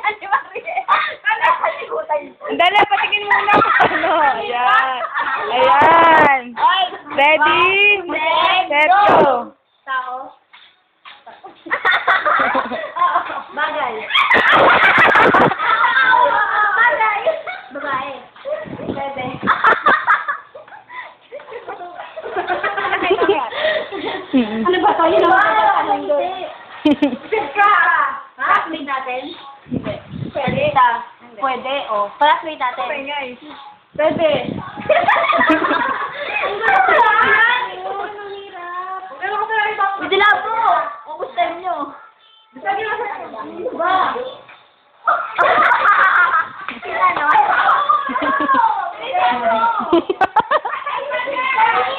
Ani Marie. Ano kalimutan niyo? Dali, patingin muna kung ano. Ayan. Ayan. Ready? Set, go. Tao. Bagay. Bagay. Babae. Bebe. Ano ba to? Yun ang ka! Classmate natin? Hindi. Pwede. Pwede, oh. Classmate natin. Okay, guys. Pwede. Hindi lang po. Kumustahin nyo. Sabi mo sa ba? Sila, no?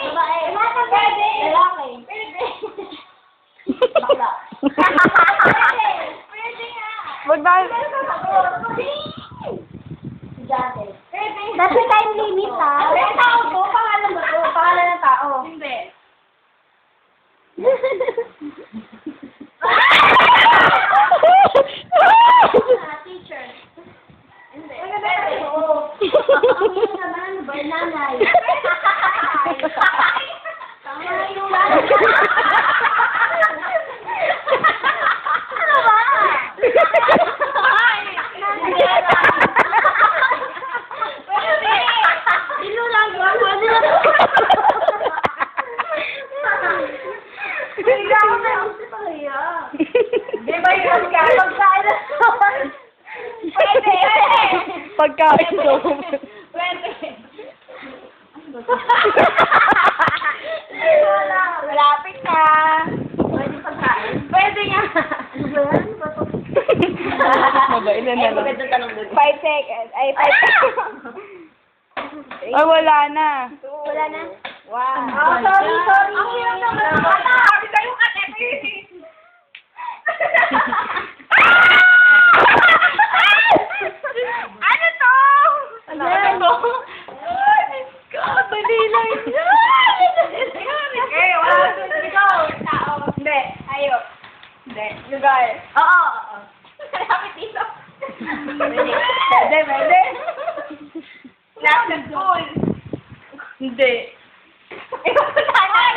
Babae. Pwede. Lalaki. Pwede. Bakla. Pwede nga. Wag na. Dati. That's the time limit, ha? May tao po. Pangalan ba to? Pangalan ng tao. Hindi. Teacher. Hindi. Ano naman? Nanay. Tama yung nanay. Ano ba? Ilo lang yun. Pwede na to. Hindi ako na gusto pa kaya. Di ba yun ka? Pagkain na to. Pwede. Pagkain daw. Pwede. Malapit na. Pwede pagkain. Pwede nga. Ano ba yan? Mabait na lang. Magandang tanong doon. 5 seconds. Ay, 5 seconds. Ay, wala na. Wala na? Wow. Oh, sorry. Ang hirap naman. Sabi kayo katete. Ano to? Ano to? God, dali lang. Okay, 1, 2, 3, go. Tao. Hindi. Ayo. Hindi. Lugar. Oo. Malapit dito. Pwede. Nasa school. Hindi. Ikaw po natin.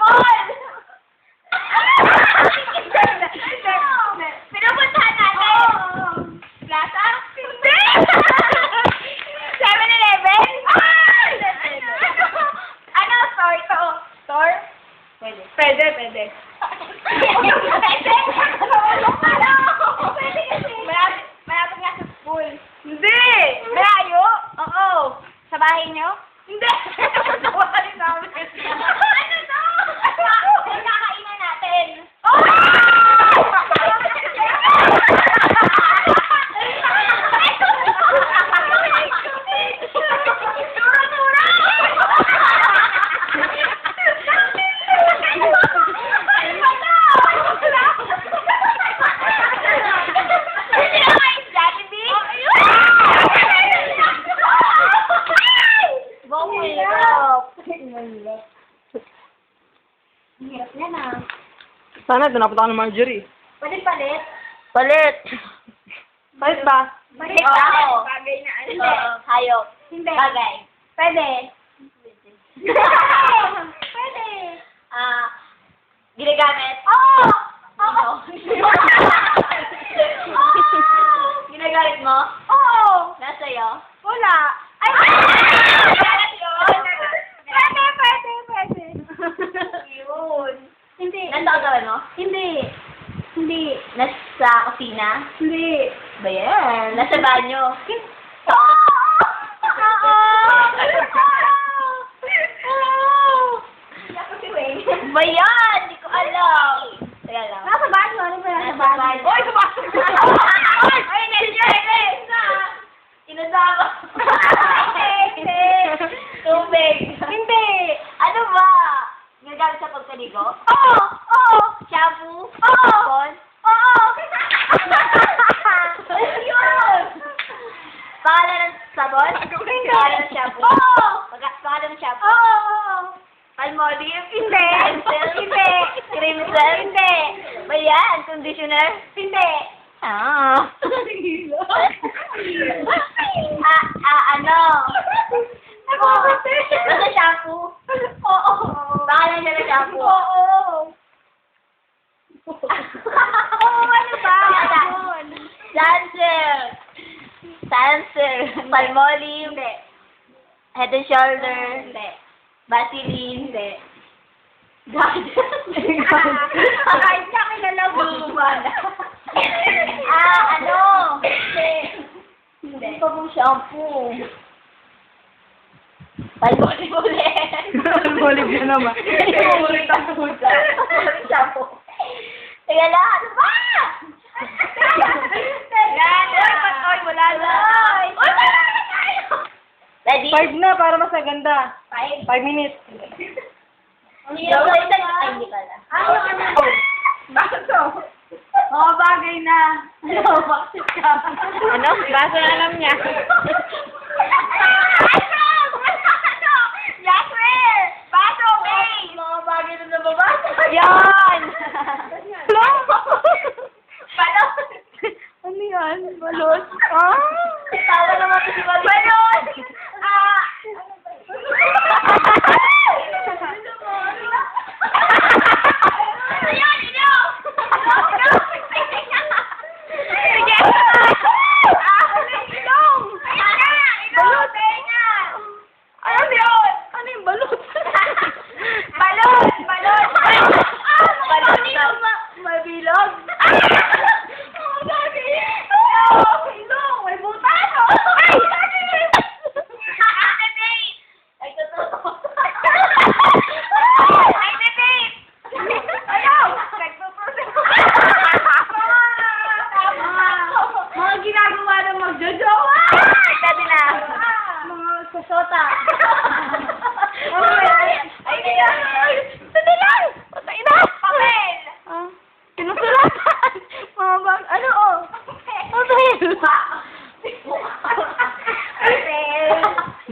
Mall. Pinupuntahan natin. Plaza? Hindi. 7-Eleven? Ano? Store ito? Store? Pwede. Pwede. Pwede? Pwede kasi. Malapit nga sa school. Hindi. Malayo? Oo. Sa bahay niyo? Hindi. Sa bahay namin. Ano to? Yung kakainan natin. Hirap yan ah. Sana ito napunta ka ng Marjorie. Pwede palit? Palit. Palit ba? Palit ako. Bagay na ano. Hindi. Hayop. Hindi. Bagay. Pwede. Pwede. Ginagamit? Oo! Oo! Ginagamit mo? Oo! Nasa iyo? Wala. Ay! Pwede. Yun. Hindi. Nasa kagawan mo? Hindi. Nasa kusina? Hindi. Ba yan? Nasa banyo? Ba yan? Hindi ko alam. Teka lang. Nasa banyo? Ano ba nasa banyo? Oy, sa banyo! Oy, Inasama. Tubig. Hindi. Ano ba? Ginagamit sa pagkaligo? Oo! Shampoo? Sabon? Oo! Yun! Pangalan ng sabon? Pangalan ng shampoo? Oo! Pangalan ng shampoo? Oo! Palmolive? Hindi. Pencil? Hindi. Moisturizer? Hindi. Ba yan? Conditioner? Hindi. Ah. Ano? Ano shampoo? Oo. Baka lang siya na shampoo. Oo. Ano ba? Sanser. Sanser. Palmolive. Hindi. Head and Shoulder. Hindi. Vaseline. Hindi. Kahit siya kilala mo. Ano? Hindi. Ito pong shampoo. Palmolive ulit. Palmolive na naman. Ulit ang puta. Shampoo. Teka lang, ano ba? Oy, wala na. Oy, wala na tayo. Ready? 5 na para mas maganda. 5. 5 minutes. Yung isa, ay, hindi ka na. Baso. Mga bagay na. Ano? Bakit ka? Ano? Baso na alam niya. Yasmin! Baso, okay! Mga bagay na nababasa. Yan! Balon! Ano yan? Balot? Ah! Tawa naman ito si Mali. Balon! Ayun, ilaw! Ano yun? Ano yung balot? Balon! Balon! Balon na. Mabilog! Ilong! May butas! Ay! Ay, totoo. Ay, debate! Ayaw! Nagpo-process. Mga ginagawa ng magjojowa! Sabi na. Mga sasota. Ay, kaya. Sandali lang! Patay na! Papel! Ah, sinusulatan! Mga bag... Ano oh? Papel!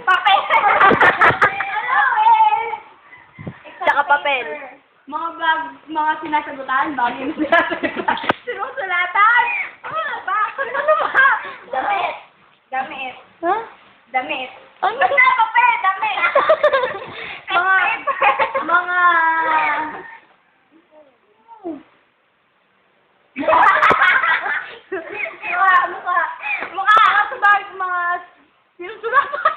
Papel! Saka papel. Mga sinasagutan, bagay na sinasagutan. Sinusulatan! Ano ba? Damit. Damit. Ha? Damit. Ano? Basta papel! Damit! Mga... Mukha. Mukha. Sa bagay, mga sinusulatan.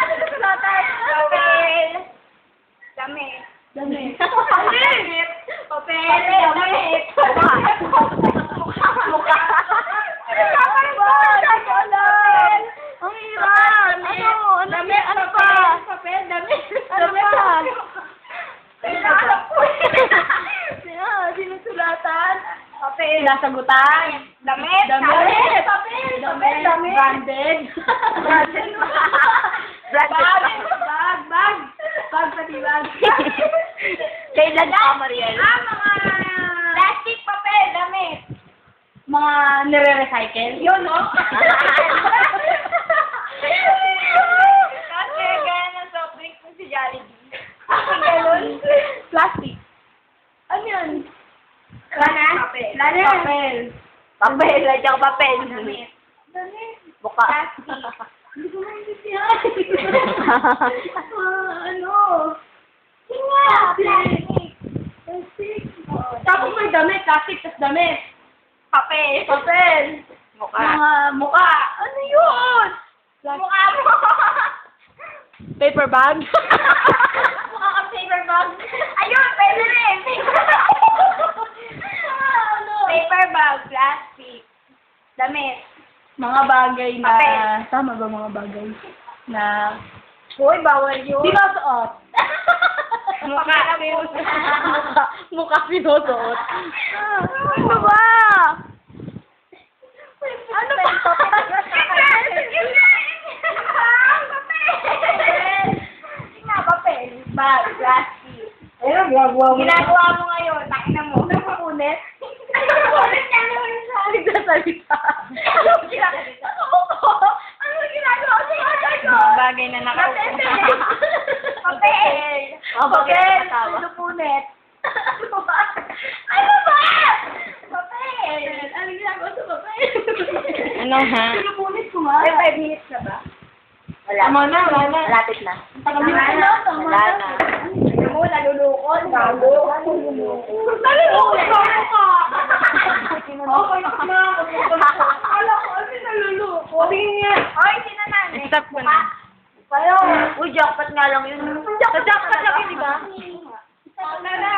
Sinusulatan. Papel. Damit. Damit. Damit. Papel. Damit. Mukha. Papel mo. Papel. Ang hirap! Ano? Ano? Damit. Ano pa? Papel. Damit. Ano pa? Kailangan po. Sinusulatan. Papel. Sinasagutan. Damit. Damit. Papel. Damit. Damit. Branded. Branded. Bag. Bag pati bag. Kailan ka, Mariel? Mga plastic papel, damit. Mga nire-recycle. Yun, no? Kasi gaya ng soft drink mo si Jollibee. Ganun. Plastic. Ano yun? Lana? Papel. Lana? Papel. Papel. Ay, tsaka papel. Damit. Damit. Mukha. Plastic. Hindi ko maintindihan. Ano? Yun nga, plastic. Plastic. Tapos may damit. Plastic, tas damit. Papel. Papel. Mukha. Mga mukha. Ano yun? Mukha mo. Paper bag. Mukha kang paper bag. Ayun, pwede rin. Paper bag, plastic. Damit. Mga bagay na... Papel. Tama ba mga bagay? Na... Uy, bawal yun. Sinusuot. Mukha Mukha sinusuot. Ano ba? Ano ba? Papel. Bag, plastic. Ayun, gagawa mo. Ginagawa mo ngayon, takina mo. Nagpapunit. Nagpapunit ka naman siya. Nagsasalita. Ano ginagawa? Ano ginagawa sa iyo? Mga bagay na nakaupo. Papel. Mga bagay na Papel. nakatawa. Lupunit. Ano ba? Ano ha? May 5 minutes na ba? Wala. Tama na, wala na. Malapit na. Tama Wala na. Wala na. Ano mo, nalulukot. Gago. Nalulukot ka. Okay na. Akala ko, ano nalulukot? Tingin niya. Ay, sino na? Stop ko na. Kayo. Uy, jackpot nga lang yun. Jackpot lang yun, di ba? Tama na.